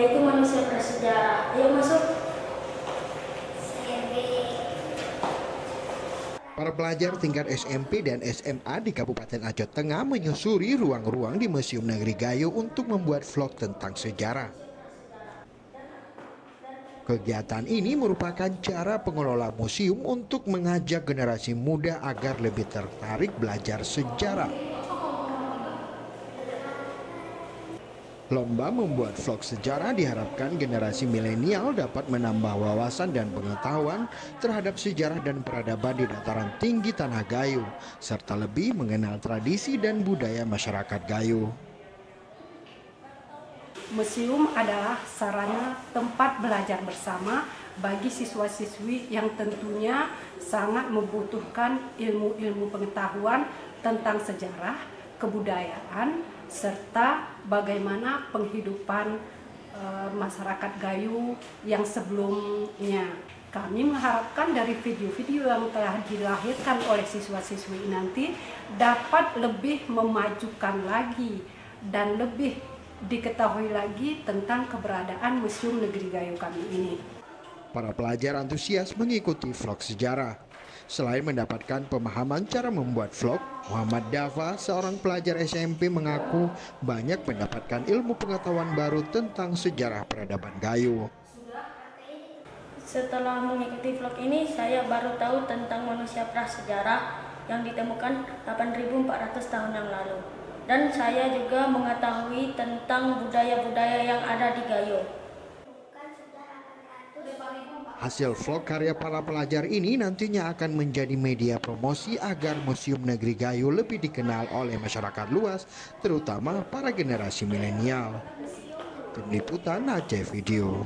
yaitu manusia prasejarah. Ayo masuk. Para pelajar tingkat SMP dan SMA di Kabupaten Aceh Tengah menyusuri ruang-ruang di Museum Negeri Gayo untuk membuat vlog tentang sejarah. Kegiatan ini merupakan cara pengelola museum untuk mengajak generasi muda agar lebih tertarik belajar sejarah. Lomba membuat vlog sejarah diharapkan generasi milenial dapat menambah wawasan dan pengetahuan terhadap sejarah dan peradaban di dataran tinggi Tanah Gayo, serta lebih mengenal tradisi dan budaya masyarakat Gayo. Museum adalah sarana tempat belajar bersama bagi siswa-siswi yang tentunya sangat membutuhkan ilmu-ilmu pengetahuan tentang sejarah, kebudayaan, serta bagaimana penghidupan masyarakat Gayo yang sebelumnya. Kami mengharapkan dari video-video yang telah dilahirkan oleh siswa-siswi nanti dapat lebih memajukan lagi dan lebih diketahui lagi tentang keberadaan Museum Negeri Gayo kami ini. Para pelajar antusias mengikuti vlog sejarah. Selain mendapatkan pemahaman cara membuat vlog, Muhammad Dafa, seorang pelajar SMP, mengaku banyak mendapatkan ilmu pengetahuan baru tentang sejarah peradaban Gayo. Setelah mengikuti vlog ini, saya baru tahu tentang manusia prasejarah yang ditemukan 8.400 tahun yang lalu. Dan saya juga mengetahui tentang budaya-budaya yang ada di Gayo. Hasil vlog karya para pelajar ini nantinya akan menjadi media promosi agar Museum Negeri Gayo lebih dikenal oleh masyarakat luas, terutama para generasi milenial. Tim Liputan Aceh Video.